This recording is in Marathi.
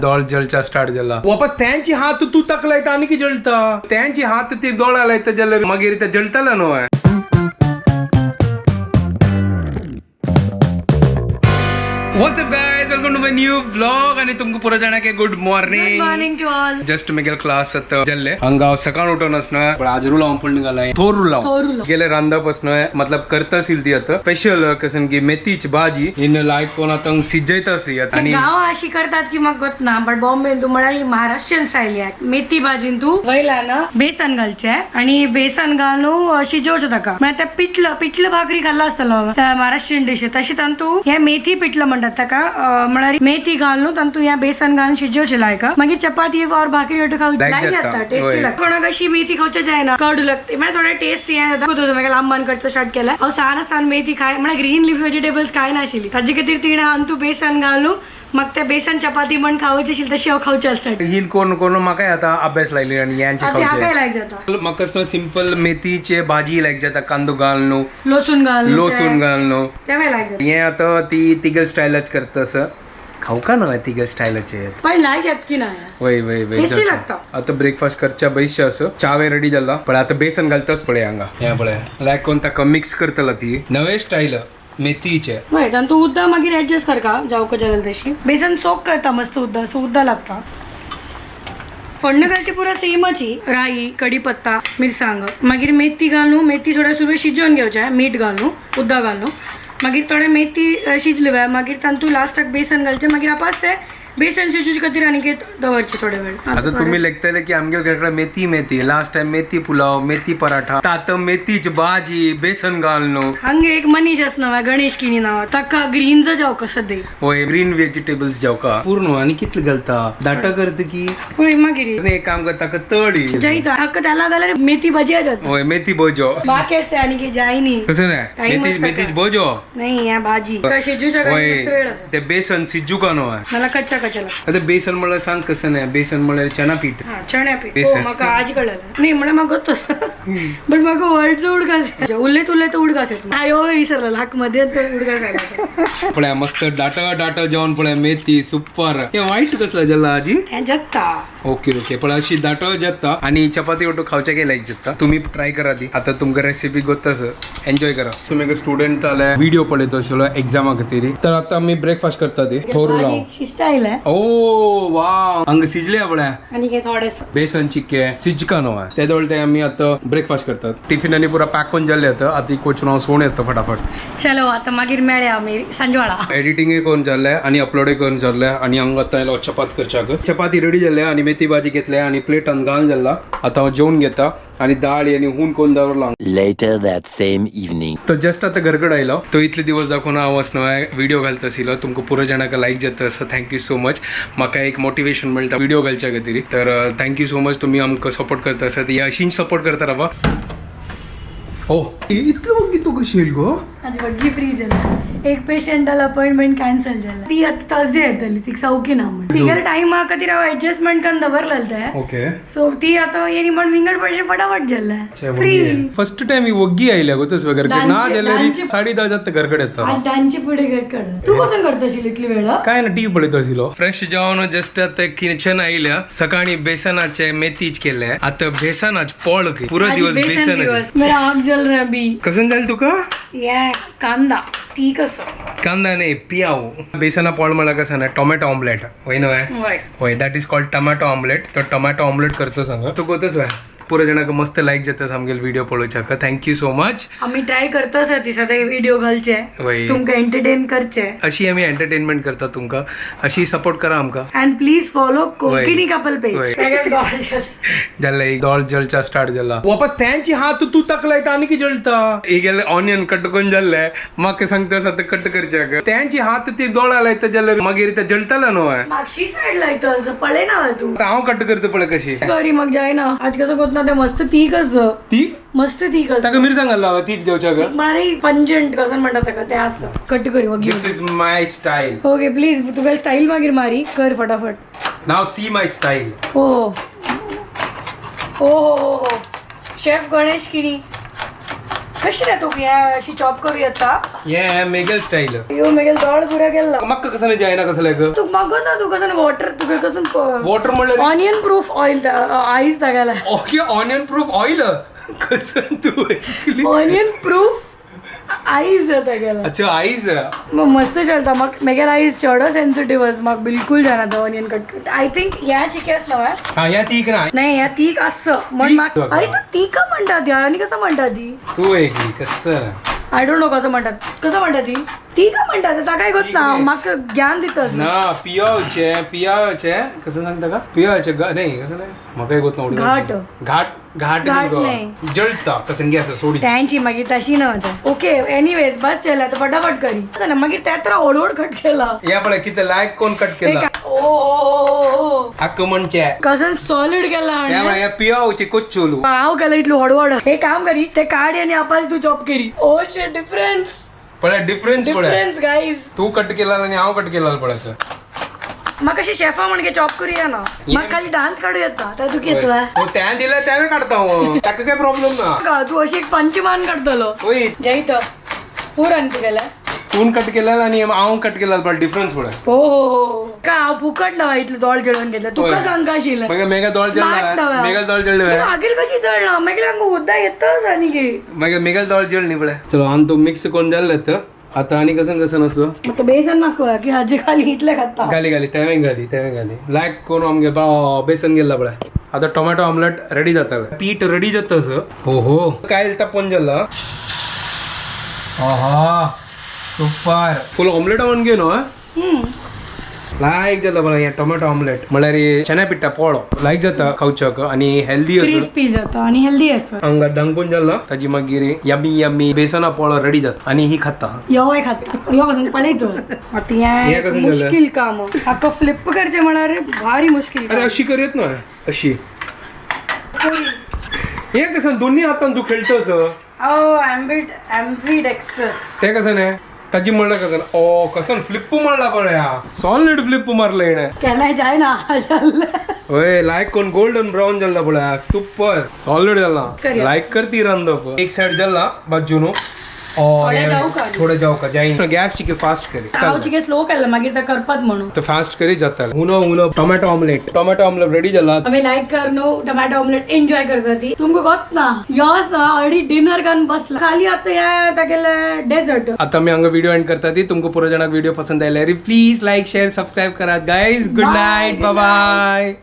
दोळ जलचा स्टार्ट झाला वापस त्यांची हात तू तकलाय आणि की जळता त्यांची हात ती दोळाला येतं जल मग जळताला no What's up guys, welcome to my new vlog आणि तुमको पुरा जाना के good morning to all. Just मी गेल क्लास जल्ले हंगाव सकाळ उठून असणं पण आज रुलाव पण निघालाय थोर रुलाव गेले रांधापासून मतलब करता सिल ती आता स्पेशल कसन की मेथीची भाजी इन लाईक कोण आता सिजयता सी आणि गाव अशी करतात की मग गोत ना पण बॉम्बे तू म्हणा ही महाराष्ट्रीयन स्टाईल आहे मेथी भाजी तू वयला ना बेसन घालचे आणि बेसन घालून शिजवतो ताका मग त्या पिठलं भाकरी खाल्ला असताना त्या महाराष्ट्रीयन डिश तशी तंतू ह्या मेथी पिठलं म्हणतात ताका म्हणारी मेथी घालून तंतू ह्या बेसन घालून शिजवचे लायका मग चपाती और भाकरी वाटो खाऊ लागतात टेस्टी लागतात कोणा कशी मेथी खाऊच्या जाय ना कडू लागते म्हणजे थोडा टेस्ट या लांबन करतो स्टार्ट केला सारं मेथी खाय म्हणजे ग्रीन लिफ व्हेजिटेबल्स काय नाशिली ताजी खातीर तिने अंतू बेसन घालू मग त्या बेसन चपाती पण खावची असेल तशी खाऊची असतात हिल कोण कोण म्हाका आता अभ्यास लायली आणि यांचे काय लायक जाता म्हाका सिंपल मेथीचे भाजी लायक जाता कांदो घालनो लसूण घालनो त्यामुळे लायक जात हे आता ती तिगल स्टाईलच करत असं खाऊ का ना तिगल स्टाईलचे पण लायक जात की नाही वय टेस्टी लागतं आता ब्रेकफास्ट करच्या बैसच्या असं चावे रेडी झाला पण आता बेसन घालताच पळे हांगा या पळे लायक कोणता मिक्स करतला ती नवे स्टाईल मेथीचे माहित आणि तू उद्दा मागीर ऍडजस्ट कर का जाऊ का जगल तशी बेसन सोक करता मस्त उद्दा लागता फोडणं पुरा सेमची राई कढीपत्ता मिरसांग मागीर मेथी घालून मेथी थोड्या सुरू शिजवून घेवच्या मीठ घालून उद्दा घालून मागीर थोडे मेथी शिजले मागीर तांतू लास्टाक बेसन घालचे मागीर आपास ते बेसन शिजूची खातीर आणि दवरचे थोडे वेळ आता तुम्ही लेखतले की आमगे घरकडे मेथी लास्ट टाइम मेथी पुलाव मेथी पराठा तात मेथीची भाजी बेसन घालनो हंगे एक मनीष असं गणेश किणी नाव ताका ग्रीनचं जाऊ कसं दे होय ग्रीन व्हेजिटेबल्स जाऊ का पूर्ण आणि कितलं घालता दाटा करते की होय मागीर एक काम करता का तळी जायता हक्क त्याला घाला मेथी भाजी जात होय मेथी बोजो बाकी असते आणि की जायनी कसं नाही मेथीची बोजो नाही या भाजी शिजूच्या वेळ असं ते बेसन सिजू का नो मला कच्चा आता बेसन मला सांग कसं नाही बेसन मला चना पीठ चण्या पीठ मग आज कळलं नाही म्हणजे मग होतोस पण मग वर्ड उडकास उरले उडकास विसरला हाक मध्ये उडकास पण मस्त डाटा जेवण पण मेथी सुपर हे वाईट कसला जल्ला आजी जत्ता ओके पण अशी दाटो जत्ता आणि चपाती वाटो खावच्या गेला जत्ता तुम्ही ट्राय करा ती आता तुमका रेसिपी गोतस एन्जॉय करा तुम्ही एक स्टुडंट आला व्हिडिओ पळयतो असलो एक्झाम खातीर तर आता मी ब्रेकफास्ट करता ते थोरू लाव शिस्टाईल ओ वाव अंग सिजले आपल्या आणि थोडेस बेसन चिक्के सिजका नो त्याजवळ ते आम्ही आता ब्रेकफास्ट करतात टिफिन आणि पुरा पॅक करून जाल्ले आता आधी कोच नाव सोन येतं फटाफट चलो आता मागीर मेळ्ळे आम्ही संजवाळा एडिटिंग करून जाल्ले आणि अपलोड करून जाल्ले आणि हांगा आता चपात करच्या चपाती रेडी जाल्ले आणि मेथी भाजी घेतल्या आणि प्लेटान घालून जाल्ला आता जेवण घेता आणि डाळ आणि हून कोण दवरला Later that same evening. तो जस्ट आता घरकडे आयलो तो इतले दिवस दाखवून हांव वचनो व्हिडिओ घालता आशिल्लो तुमकां पुरो जाणांक लायक जाता असं थँक्यू सो मच म्हाका एक मोटिवेशन मेळटा व्हिडिओ घालच्या खातीर तर थँक्यू सो मच तुम्ही आमकां सपोर्ट करता आसात ही अशीच सपोर्ट करता रावा ओ इतली वग्गी तू कशी येईल गो आज वग्गी फ्री झाला एक पेशंटाला अपॉइंटमेंट कॅन्सल झाला ती आता थर्सडे येतली ती सौकी ना म्हणून तिगेल टाइम हा कधी राव ऍडजस्टमेंट करून दवरलेलं ते ओके सो ती आता येणी म्हण विंगड पैसे फटाफट झाला फ्री फर्स्ट टाइम ही वग्गी आयल्या गो तस वगैरे ना जाल्यार 10:30 जात घरकडे येता आज डान्सची पुढे घरकडे तू कसं करतशील इतली वेळ काय ना टीव्ही पळयत आशिल्लो फ्रेश जेवण जस्ट आता किचन आयल्या सकाळी बेसनाचे मेथीच केले आता बेसनाच पोळ पुरो दिवस बेसन मेरा आग जल रहा अभी कसं जाईल तुका या कांदा ती कसं कांदा नाही पियाव बेसना पोळ मला कसं ना टोमॅटो ऑमलेट होय नव्हे होय that is called tomato omelette तर टोमॅटो ऑमलेट करतो सांग तू कोतच व्हय पुरो जणांक मस्त लाईक जाता सामकेल व्हिडिओ पळोवच्याक थँक्यू सो मच आम्ही ट्राय करतो सर ती सदा व्हिडिओ घालचे तुमका एंटरटेन करचे अशी आम्ही एंटरटेनमेंट करता तुमका अशी सपोर्ट करा आमका and please follow Konkani couple page जाल्ला एक दोळ जलचा स्टार्ट झाला वापस त्यांची हात तू तकलाय आणि की जळता एक ऑनियन कट करून जाल्ले म्हाका सांगता आता कट करच्याक त्यांची हात ती दोळाला येतं जाल्यार मागीर ते जळताला न्हू मागशी साईडला येतं असं पळे ना तू हांव कट करता पळय कशी सॉरी मग जाय ना आज कसं होत ना ते मस्त ती कसं ती मस्त ती कसं ताका मिरसांग घालला ती जेवच्याक मला पंजंट कसं म्हणतात का ते असं कट करी वगैरे this is my style okay please तुझ्या स्टाईल मागीर मारी कर फटाफट नाव सी माय स्टाईल हो हो शेफ गणेश किणी कशी रे तू अशी चॉप करू येता ये मेगल स्टाईल यो मेगेल दोळ पुरा गेला मग कसं नाही जायना कसं लाग तू मागत ना तू कसं वॉटर तुका कसं वॉटर म्हणलं ऑनियन प्रूफ ऑइल आईस दागायला ओके ऑनियन प्रूफ ऑइल कसं तू ऑनियन प्रूफ आईस दागायला अच्छा आईज मग मस्त चलता मग मेगेल आईस चड सेन्सिटिव्ह आस मग बिलकुल जाणा ऑनियन कट आय थिंक ह्या चिकेस नव्हे हा या तीक ना नाही ह्या तीक असं म्हण माग अरे तू ती का म्हणतात यार आणि कसं म्हणतात ती तू आहे की कसं आय डोंट नो कसं म्हणतात ती का म्हणतात आता काय होत ना म्हाका ज्ञान दितस ना पियाचे कसं सांगता का पियाचे नाही कसं नाही मग काय गोत नव्हतं घाट घाट घाट घाट नाही नाही. गं. जळता कसं घे असं सोडी त्यांची मागीर तशी नव्हतं ओके एनिवेज बस चला तर फटाफट करी असं ना मागीर त्यात तर ओढवड कट केला या पळय किती लायक कोण कट ते केला काय- ओ हक्क म्हणचे कसं सॉलिड केला आणि त्यामुळे या पियावचे कोच्चोलू हांव केलं इतलं हडवड हे काम करी ते काढ आणि आपण तू जॉब करी ओ शे डिफरन्स पळय डिफरन्स पळय गाईज तू कट केला आणि हांव कट केला पळायचं मग कशी शेफा म्हणजे चॉप करूया ना मग खाली दांत काढू येता तर तू घेतला त्या दिलं त्यावे काढता हो त्याका काय प्रॉब्लेम ना का तू अशी एक पंचमान काढतलो होय जैत पूर आणि तू गेला तून कट केला आणि हांव कट केला पण डिफरन्स पळय हो का हांव फुकट नवा इतलं दोळ जळून घेतलं तुका सांग का आशिल्लं मग मेगा दोळ जळला मेगा दोळ जळले मागील कशी जळना मागील हांगा उद्दा येतच आणि गे मग मेगा दोळ जळली पळय चलो आणि तो मिक्स करून जाल्ले तर आता आणि कसं कसं नसतो मग तो बेसन नाको की हाजी खाली इतले खाता घाली त्यावे घाली लायक कोण आमगे बेसन गेला पळय आता टोमॅटो ऑमलेट रेडी जाता पीठ रेडी जात हो काय तापोन जाला आहा सुपर फुल ऑमलेट आवून घे न्हू लायक जाता बघा या टोमॅटो ऑमलेट म्हळ्यार चना पिठा पोळो लायक जाता खावच्याक आणि हेल्दी असो क्रिस्पी जाता आणि हेल्दी असतो हांगा डंकून जाल्लो ताजी मागीर यमी बेसना पोळो रेडी जाता आणि ही खाता योय खाता यो कसं पळयतो आता हे कसं झालं? मुश्किल काम हाका फ्लिप करचे म्हणारे भारी मुश्किल अरे अशी करूयात ना अशी हे कसं दोन्ही हातान तू खेळतोस एम्बिड एक्स्ट्रेस ते कसं नाही ताजी म्हणलं कसं ओ कसं फ्लिप मारला पळया सॉलिड फ्लिप मारलं येणे केन्नाय जाय ना होय लायक कोण गोल्डन ब्राउन जल्ला पळया सुपर सॉलिड जल्ला करूया. लायक करती रांदप एक साइड जल्ला बाजूनो थोडे जाऊ का? थोडे जाऊ का जाईन गॅस चिके फास्ट करी हांव चिके स्लो केलं मागीर ते करपात म्हणून तो फास्ट करी जाता उनो टोमॅटो ऑमलेट रेडी झाला आम्ही लाईक करनो टोमॅटो ऑमलेट एन्जॉय करता ती तुमको गोत ना योस ऑलरेडी डिनर करून बसला खाली आता या तागेले डेझर्ट आता मी हांगा व्हिडिओ एंड करता ती तुमको पुरो जणांक व्हिडिओ पसंद आयल्यार प्लीज लाईक शेअर सबस्क्राईब करा guys good Bye, night good bye